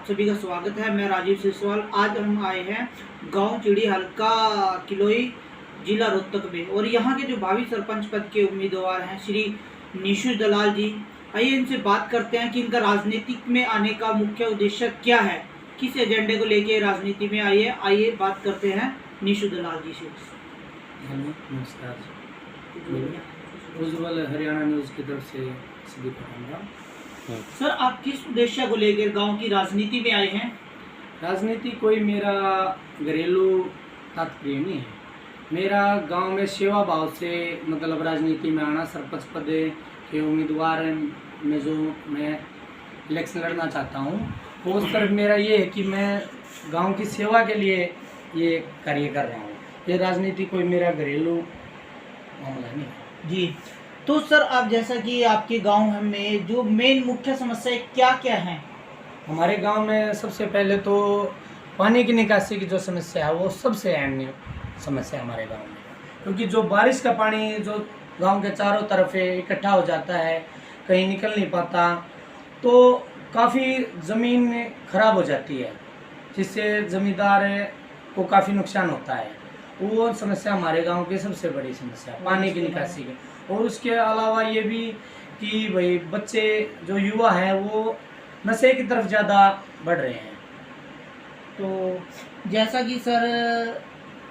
आप सभी का स्वागत है। मैं राजीव सिसवाल। आज हम आए हैं गांव चिड़ी हल्का किलोई जिला रोहतक में और यहाँ के जो भावी सरपंच पद के उम्मीदवार हैं श्री निशु दलाल जी। आइए इनसे बात करते हैं कि इनका राजनीतिक में आने का मुख्य उद्देश्य क्या है, किस एजेंडे को लेके राजनीति में आइए बात करते हैं निशु दलाल जी से। नमस्कार, उज्ज्वल हरियाणा न्यूज़ की तरफ से सभी को। सर, आप किस उद्देश्य को लेकर गांव की राजनीति में आए हैं? राजनीति कोई मेरा घरेलू तात्पर्य नहीं है। मेरा गांव में सेवा भाव से मतलब राजनीति में आना, सरपंच पद के उम्मीदवार में जो मैं इलेक्शन लड़ना चाहता हूं, उस तरफ मेरा ये है कि मैं गांव की सेवा के लिए ये कार्य कर रहा हूं। ये राजनीति कोई मेरा घरेलू मामला नहीं है जी। तो सर, आप जैसा कि आपके गांव में जो मेन मुख्य समस्या क्या क्या है? हमारे गांव में सबसे पहले तो पानी की निकासी की जो समस्या है वो सबसे अहम समस्या है हमारे गांव में, क्योंकि जो बारिश का पानी जो गांव के चारों तरफ इकट्ठा हो जाता है, कहीं निकल नहीं पाता, तो काफ़ी ज़मीन खराब हो जाती है, जिससे ज़मींदार को काफ़ी नुकसान होता है। वो समस्या हमारे गांव की सबसे बड़ी समस्या है, पानी की निकासी की। और उसके अलावा ये भी कि भाई बच्चे जो युवा हैं वो नशे की तरफ ज़्यादा बढ़ रहे हैं। तो जैसा कि सर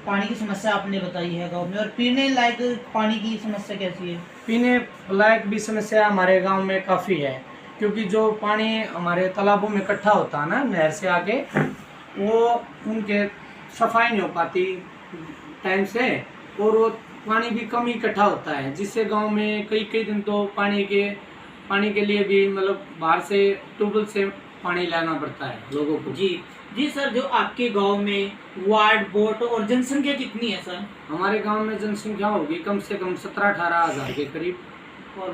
पानी की समस्या आपने बताई है गांव में, और पीने लायक पानी की समस्या कैसी है? पीने लायक भी समस्या हमारे गांव में काफ़ी है, क्योंकि जो पानी हमारे तालाबों में इकट्ठा होता है ना नहर से आके, वो उनके सफाई नहीं हो पाती टाइम से, और वो पानी भी कम इकट्ठा होता है, जिससे गांव में कई दिन तो पानी के लिए भी मतलब बाहर से ट्यूबवेल से पानी लाना पड़ता है लोगों को। जी सर, जो आपके गांव में वार्ड, वोट और जनसंख्या कितनी है सर? हमारे गांव में जनसंख्या होगी कम से कम 17-18 हज़ार के करीब, और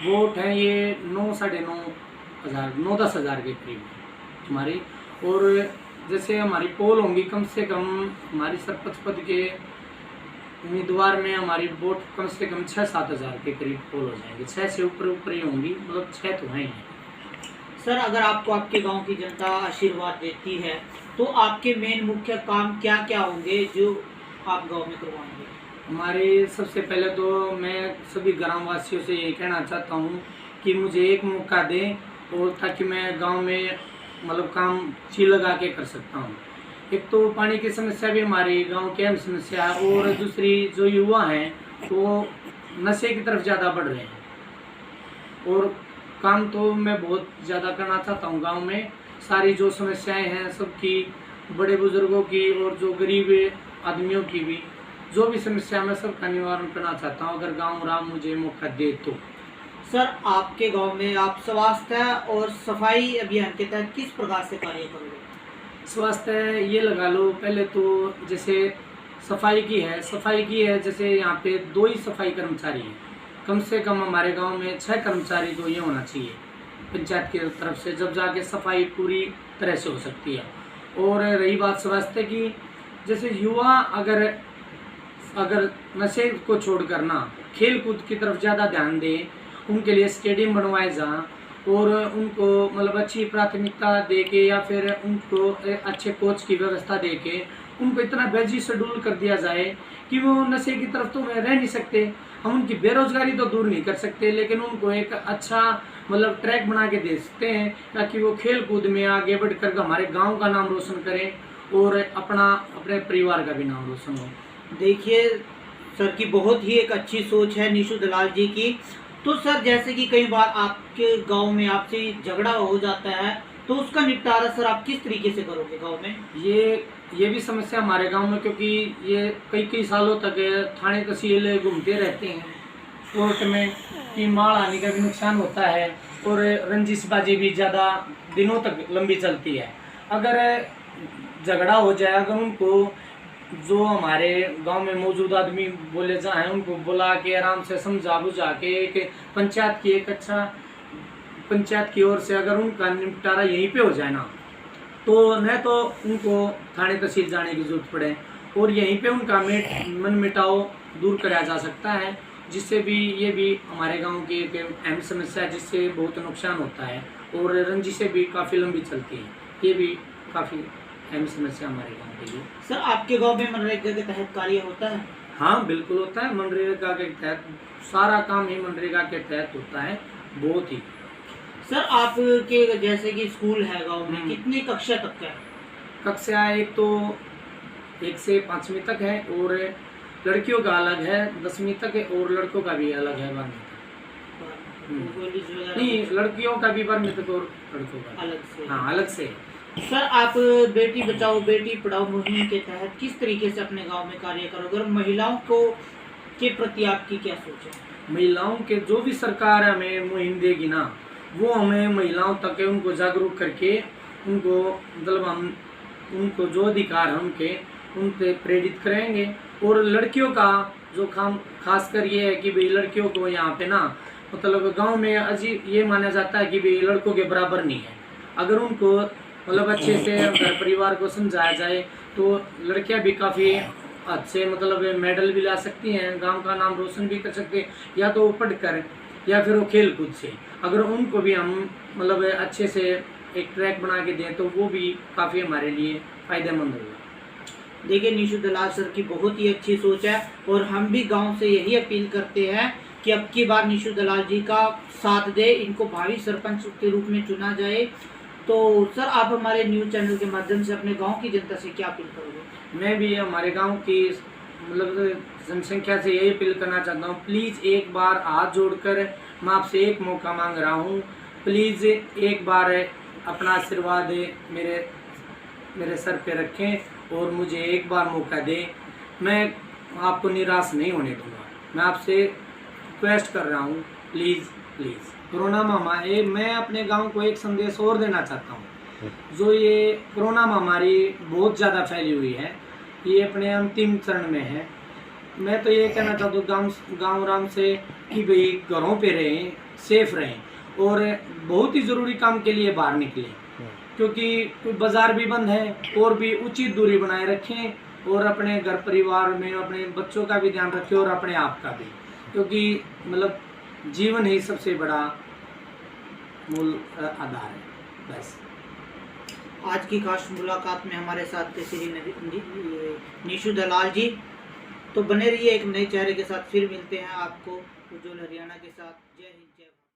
वोट हैं ये 9-10 हज़ार के करीब हमारी। और जैसे हमारी पोल होंगी कम से कम, हमारी सरपंच पद के उम्मीदवार में हमारी वोट कम से कम 6-7 हज़ार के करीब पोल हो जाएंगे। 6 से ऊपर ही होंगी, मतलब 6 तो हैं ही। सर, अगर आपको आपके गांव की जनता आशीर्वाद देती है तो आपके मेन मुख्य काम क्या क्या होंगे जो आप गांव में करवाएंगे? हमारे सबसे पहले तो मैं सभी ग्रामवासियों से ये कहना चाहता हूँ कि मुझे एक मौका दें, और ताकि मैं गांव में मतलब काम जी लगा के कर सकता हूँ। एक तो पानी की समस्या भी हमारे गांव की अहम समस्या है, और दूसरी जो युवा हैं वो नशे की तरफ ज़्यादा बढ़ रहे हैं। और काम तो मैं बहुत ज़्यादा करना चाहता हूँ गांव में। सारी जो समस्याएं हैं सबकी, बड़े बुजुर्गों की और जो गरीब आदमियों की भी, जो भी समस्या मैं सबका निवारण करना चाहता हूँ, अगर गाँव राम मुझे मौका दे तो। सर, आपके गांव में आप स्वास्थ्य और सफाई अभियान के तहत किस प्रकार से कार्य करोगे? स्वास्थ्य ये लगा लो, पहले तो जैसे सफाई की है, जैसे यहाँ पे 2 ही सफाई कर्मचारी हैं। कम से कम हमारे गांव में 6 कर्मचारी तो ये होना चाहिए पंचायत की तरफ से, जब जाके सफाई पूरी तरह से हो सकती है। और रही बात स्वास्थ्य की, जैसे युवा अगर नशे को छोड़कर ना खेल कूद की तरफ ज़्यादा ध्यान दें, उनके लिए स्टेडियम बनवाए जहाँ, और उनको मतलब अच्छी प्राथमिकता दे के, या फिर उनको अच्छे कोच की व्यवस्था दे के उनको इतना बिजी शेड्यूल कर दिया जाए कि वो नशे की तरफ तो रह नहीं सकते। हम उनकी बेरोजगारी तो दूर नहीं कर सकते, लेकिन उनको एक अच्छा मतलब ट्रैक बना के दे सकते हैं, ताकि वो खेल कूद में आगे बढ़कर हमारे गांव का नाम रोशन करें और अपने परिवार का भी नाम रोशन हो। देखिए सर की बहुत ही एक अच्छी सोच है निशु दलाल जी की। तो सर, जैसे कि कई बार आपके गांव में आपसे झगड़ा हो जाता है, तो उसका निपटारा सर आप किस तरीके से करोगे गांव में? ये भी समस्या हमारे गांव में, क्योंकि ये कई सालों तक थाने तहसील घूमते रहते हैं कोर्ट में, कि माल आने का भी नुकसान होता है, और रंजिशबाजी भी ज़्यादा दिनों तक लंबी चलती है। अगर झगड़ा हो जाए, अगर उनको जो हमारे गांव में मौजूद आदमी बोले जाए, उनको बुला के आराम से समझा बुझा के एक पंचायत की ओर से अगर उनका निपटारा यहीं पे हो जाए ना, तो न तो उनको थाने तहसील जाने की जरूरत पड़े, और यहीं पे उनका मन मिटाव दूर कराया जा सकता है, जिससे भी ये भी हमारे गांव की एक अहम समस्या है, जिससे बहुत नुकसान होता है और रंजिशें भी काफ़ी लंबी चलती हैं। ये भी काफ़ी अहम समस्या हमारे गाँव के लिए। सर आपके गांव में मनरेगा के तहत कार्य होता है? हाँ बिल्कुल होता है, मनरेगा के तहत सारा काम ही मनरेगा के तहत होता है, बहुत ही। सर आपके जैसे कि स्कूल है गांव में, हम्म। कितनी कक्षा तक का है? कक्षा एक तो 1 से 5वीं तक है, और लड़कियों का अलग है 10वीं तक है, और लड़कों का भी अलग है 12वीं तक। कॉलेज वगैरह नहीं, लड़कियों का भी 12वीं तक और लड़कों का अलग से? हाँ अलग से। सर आप बेटी बचाओ बेटी पढ़ाओ मुहिम के तहत किस तरीके से अपने गांव में कार्य करोगे, और महिलाओं को के प्रति आपकी क्या सोच है? महिलाओं के जो भी सरकार हमें मुहिम देगी ना, वो हमें महिलाओं तक उनको जागरूक करके उनको मतलब हम उनको जो अधिकार हैं उनके उन पे प्रेरित करेंगे। और लड़कियों का जो खासकर ये है कि भाई लड़कियों को यहाँ पे ना मतलब गांव में अजीब ये माना जाता है कि भाई लड़कों के बराबर नहीं है। अगर उनको मतलब अच्छे से घर परिवार को समझाया जाए तो लड़कियां भी काफ़ी अच्छे मतलब मेडल भी ला सकती हैं, गांव का नाम रोशन भी कर सकते हैं, या तो वो पढ़ कर या फिर वो खेल कूद से। अगर उनको भी हम मतलब अच्छे से एक ट्रैक बना के दें तो वो भी काफ़ी हमारे लिए फ़ायदेमंद होगा। देखिए निशु दलाल सर की बहुत ही अच्छी सोच है, और हम भी गांव से यही अपील करते हैं कि अब की बार निशु दलाल जी का साथ दे, इनको भावी सरपंच के रूप में चुना जाए। तो सर आप हमारे न्यूज़ चैनल के माध्यम से अपने गांव की जनता से क्या अपील करोगे? मैं भी हमारे गांव की मतलब जनसंख्या से यही अपील करना चाहता हूँ, प्लीज़ एक बार हाथ जोड़कर मैं आपसे एक मौका मांग रहा हूँ, प्लीज़ एक बार अपना आशीर्वाद मेरे सर पे रखें और मुझे एक बार मौका दें। मैं आपको निराश नहीं होने दूंगा, मैं आपसे रिक्वेस्ट कर रहा हूँ, प्लीज़ प्लीज़। कोरोना महामारी, मैं अपने गांव को एक संदेश और देना चाहता हूँ। जो ये कोरोना महामारी बहुत ज़्यादा फैली हुई है, ये अपने अंतिम चरण में है। मैं तो ये कहना चाहता हूँ गाँव राम से कि भाई घरों पे रहें, सेफ रहें, और बहुत ही ज़रूरी काम के लिए बाहर निकलें, क्योंकि बाज़ार भी बंद है, और भी उचित दूरी बनाए रखें, और अपने घर परिवार में अपने बच्चों का भी ध्यान रखें और अपने आप का भी, क्योंकि मतलब जीवन ही सबसे बड़ा मूल आधार है। बस आज की खास मुलाकात में हमारे साथ थे श्री निशु दलाल जी। तो बने रहिए एक नए चेहरे के साथ, फिर मिलते हैं आपको उज्जवल हरियाणा के साथ। जय हिंद।